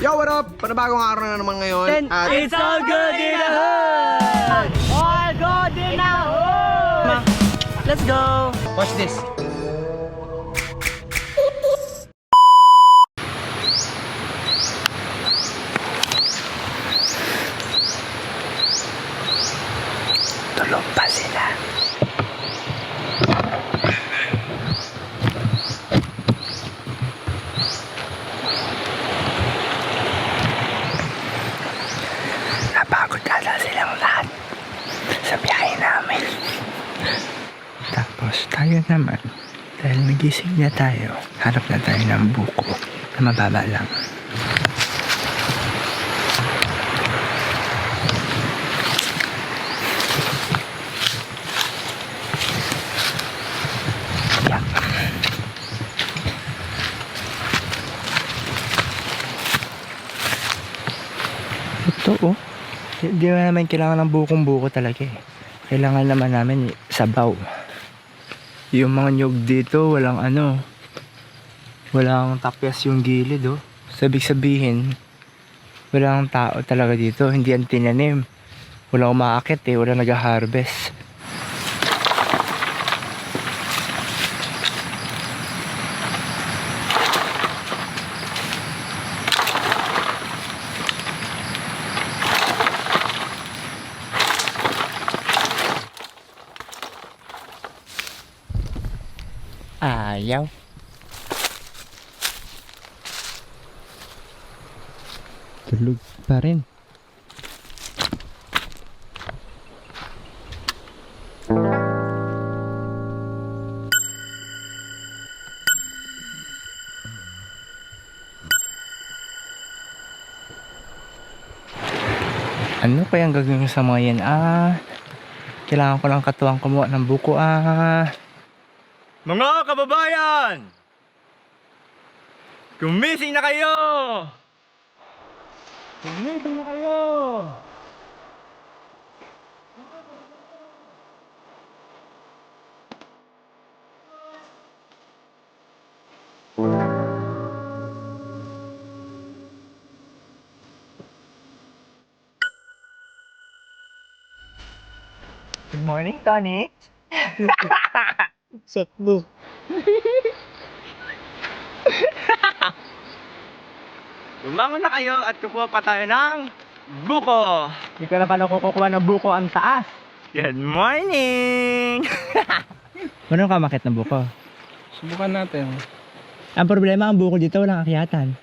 Yo, what up? Panabagong araw na naman ngayon. At It's all good in the hood! All good in the hood! Let's go! watch this. Tulog pa sila. Napagod ata silang lahat sa biyahe namin. Tapos tayo naman, dahil nagising na tayo, harap na tayo ng buko na mababa lang. Yeah. Ito oh. Hindi naman kailangan ng bukong-buko talaga eh. Kailangan naman namin sabaw. Yung mga nyug dito, walang ano. Walang tapyas yung gilid oh. Sabihin, walang tao talaga dito. Hindi yan tinanim. Walang umaakit eh. Walang nag-harvest. Ayaw. Tulog pa rin. Ano kayang gagawin ko sa mga yan? Kailangan ko lang katuwang kumuha ng buko. Mga kababayan! Gumising na kayo! Gumising na kayo! Good morning, Tony. Sakbo. Bumangon na kayo at kukuha pa tayo ng buko. Hindi ko na pala kukuha ng buko ang taas. Good morning! Ano ka makit ng buko? Subukan natin. Ang problema, ang buko dito walang akyatan.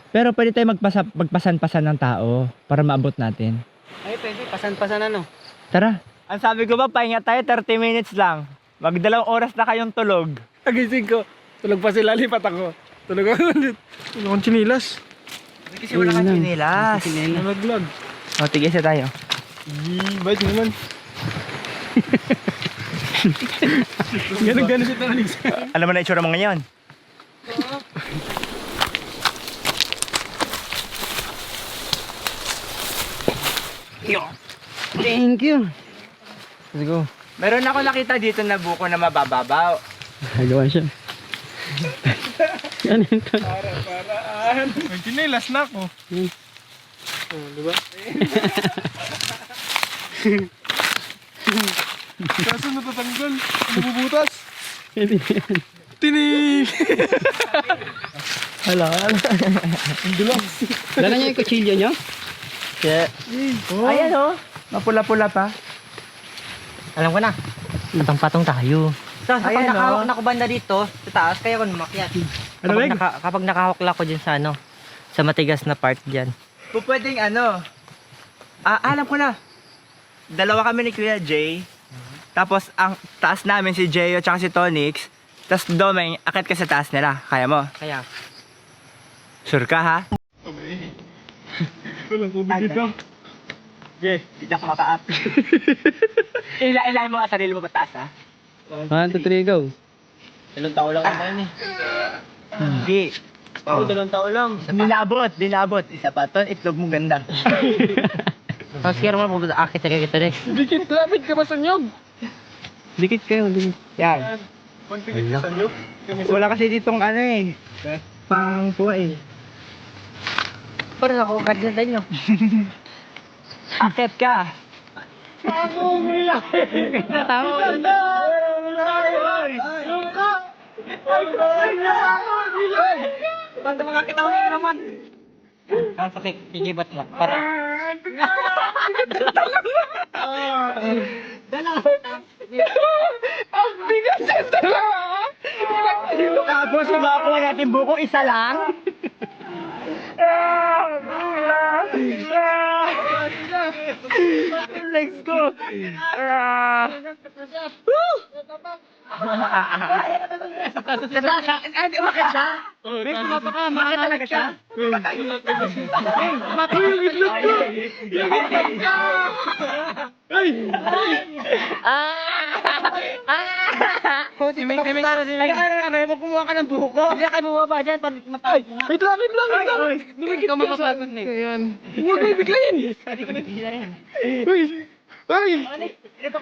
Pero pwede tayo magpasan-pasan ng tao para maabot natin. Ay, pwede. Pasan-pasan ano? Tara. Ang sabi ko ba, pahinga tayo 30 minutes lang. Magdalawang oras na kayong tulog. Nagising ko. Tulog pa sila, lipat ako. Tulog ako ulit. Tulog akong chinilas. Kasi wala kang chinilas. Nalaglag. O, tigisa tayo. Bait naman. Ganun si Tony. Alam mo na itsura mo ngayon? Thank you. Let's go. Meron ako nakita dito na buko na mabababaw. Hagawan siya. Ano yun to? Paraan. May chinilas na ako. Oh, diba? Kaso natatanggal. Nabubutas. Hindi yan. Tinig! Hala. Ang dulas. Dala niya yung kutsilyo niyo? Yeah. Oh. Ayan o. Mapula-pula pa. Alam ko na. Patong-patong tayo. So, Kapag ayan, nakahawak oh. na ko banda dito, sa taas, kaya ko numakyat. Ano, Meg? Kapag nakahawak lang ko dyan sa ano, sa matigas na part dyan. Pwedeng ano. Alam ko na. Dalawa kami ni Kuya Jay. Tapos ang taas namin si Jeyo tsaka si Tonix. Tapos Domeng, akit ka sa taas nila. Kaya mo? Kaya, Sure ka ha? Walang kubig dito. Okay, hindi ako maka-up. Ilain mo ang sarili mo mataas ha? 1, 2, 3, go. Dalawang tao lang ako yun eh. Hindi. Oo, dalawang tao lang. Di naabot. Isa pa to, itlog mo ganda. Tapos kaya naman pupunta, akit na kayo ito rin. Dikit, lapit ka ba sa nyog? Dikit kayo, dikit. Yan. Pagpikit sa nyog. Wala kasi ditong ano eh. Pang po eh. Parang ako kaganda nyo. Akit ka. Basta makakita ko yung naman. Sakit, igibat lang. Para. Ang bigat sa dalawa! Tapos sumakuha natin buko, isa lang. Legs ko. Ay, umakit siya. May sumapa ka, umakit talaga siya. Yung itlog ko! Yung itlog ko! Ay! Huwag kumuha ka ng buko. Hindi ka bumaba dyan. Ay! Wait lang, wait lang, wait lang! Dumikit ka mapapagod na eh. Ayan. Huwag mo ibiglayin! Uy! Ay! Ikaw,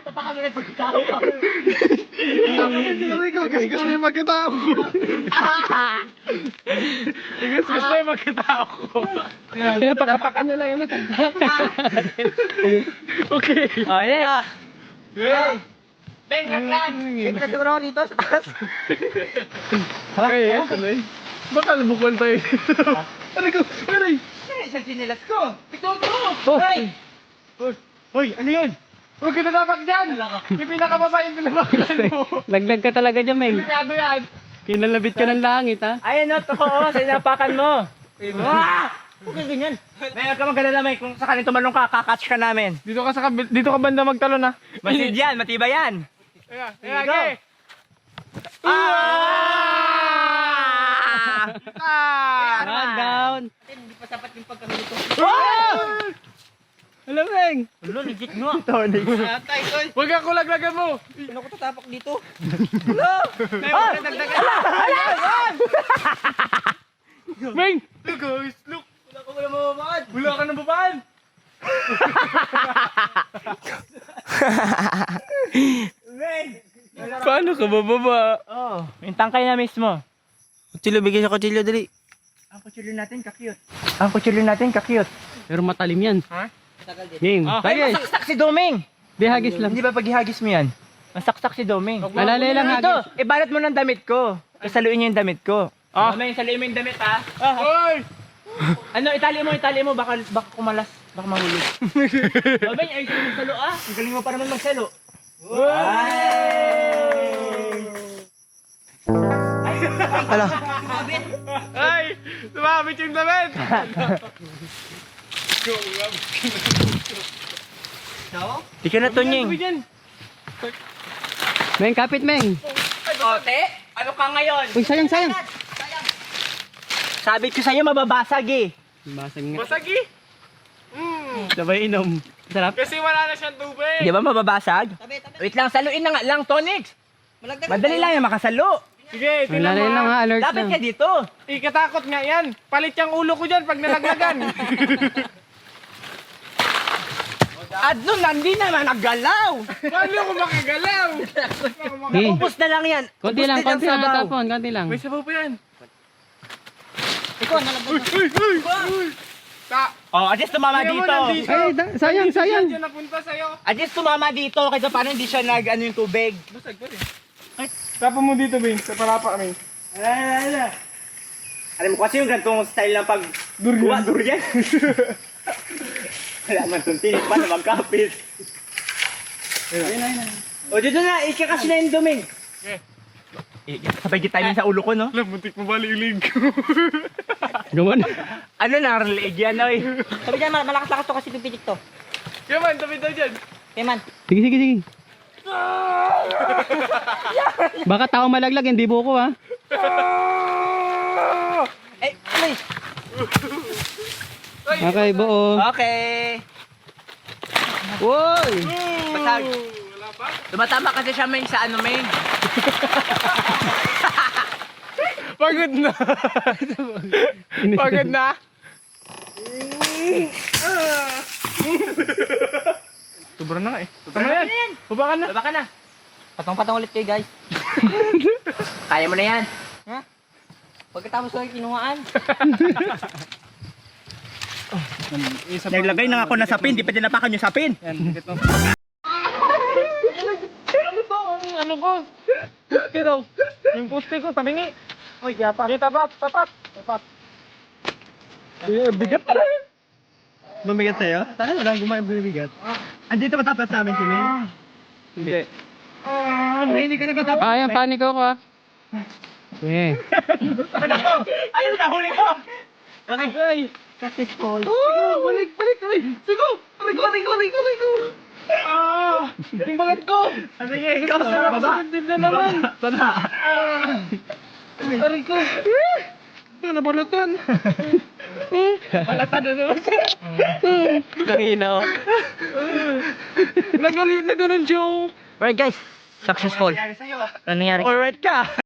gasgas na yung magkatao ko. Gasgas na yung magkatao ko. Kaya pakapakan na lang yung matanda. Okay. Oh, yeah. Ben, kaklan! Siguro ako dito sa taas. Okay, tuloy. Baka nabukuan tayo. Aray ko! Aray! Isang sinilas ko. Oh! Hoy, ano yun? Huwag ka natapak dyan! Yung pinakababa yung pinabakulan mo. Laglag ka talaga dyan, Meng. Delikado yan. Kinalabit ka ng langit, ha? Ayan o, totoo. Sinapakan mo. Huwag ka ganyan. May ka magkalala, May. Kung sakaling tumalong ka, kakatch ka namin. Dito ka banda magtalon ha. Masid yan, matibay yan. Ayan, Here we go. One down. Hindi pa sapat yung pagkamilito. Alam, Meng. Ano, legit mo. Tonic. Huwag kang kulaglagan mo. Sino ko tatapak dito? Ming! Look guys, look. Wala ka ng babaan. Paano ka bababa? Oh, yung tangkay na mismo. Kutsilyo, bigay sa kutsilyo, dali. Ang kutsilyo natin, kakute. Ang kutsilyo natin, kakute. Pero matalim yan. Ha? Game. Ay, masaksak si Doming! Di hagis lang. Hindi ba pag ihagis mo yan? Masaksak si Doming. Alalay lang Ito, hagis. ibalat mo ng damit ko. Kasaluin niyo yung damit ko. Doming, saluin mo yung damit ha. Hoy! Ano, itali mo, baka kumalas, baka mahulog. Doming, ay galing magsalo ah. Ang galing mo pa naman magsalo. Ala. Ay! Tumabit yung damit! Ikaw na, Tonying. Meng, kapit, Meng. Ote, ano ka ngayon? Uy, sayang, sayang. Sabi ko sa'yo, mababasag eh. Basag nga. Basagi! Sabay inom. Sarap. Kasi wala na siyang tubig. Di ba mababasag? Wait lang, saluin na nga lang, Tonix. Madali lang yung makasalo. Sige, tinan Alalay mo. lang ha, alert Dapat lang. ka dito. Ikatakot nga yan. Palit yung ulo ko dyan pag nalaglagan. At doon, hindi naman naggalaw. Paano ako makagalaw? Hey, Ubus na lang yan. konti Ubus lang, na dyan konti sa lang baw. natapon, konti lang. May sabaw pa yan. Ikaw, nalabas na. Uy! Oh, at least tumama Tingnan mo, dito. nandito. Ay, sayang, sayang. Diyan napunta sa'yo. At least tumama dito. Kaysa paano hindi siya ano yung tubig. Basag pa rin. Tapa mo dito, Bing. Sa palapa, Bing. Alam mo kasi yung gantong style ng pag... Durian. Durian. Wala man itong tinik pa na magkapit. O, dito na. Ika kasi na yung duming. Okay. Sabay kita sa ulo ko, no? Alam, muntik mo balilig ko. Gawan. Ano na, reliig yan, oy. Sabi dyan, malakas-lakas to kasi pipitik to. Kaya man, tabi tayo dyan. Kaya man, Sige, sige, sige. Baka tao malaglag, hindi buko ha. Eh, please. Okay, buo. Okay. Woy! Basag. Wala pa? Tumatama kasi siya, Ming, sa ano, Ming. Pagod na. Pagod na. Sobra na nga eh. Tama na yan. Baba ka na. Baba ka na. patong-patong ulit kayo guys. Kaya mo na yan. Pagkatapos ko yung kinuhaan. Naglagay na ako na sapin, di pa dinapakan yung sapin. Ano to? Ano ko? Kito. Yung poste ko, tamingi. Uy, yapa. Tapat. Bigat pala. Bumigat sa'yo? Sana wala bumigat. Andito ba tapat sa amin si Min? Hindi. Hindi ka nagtatapat. Ayan, paniko ko ah. Eh. Ayun na, huli ko! Okay. Ay. Kasi Paul. Oh, balik. Sigo. Rico. Ah, yung bagat ko. Sige, ikaw sa baba. Din na naman. Sana. Aray ko. Ano, nabalatan. Balatan na naman. Kanina oh. Nagalit na doon ang joke. Alright guys, successful. Nangyari sa'yo. Ano nangyari? Alright ka.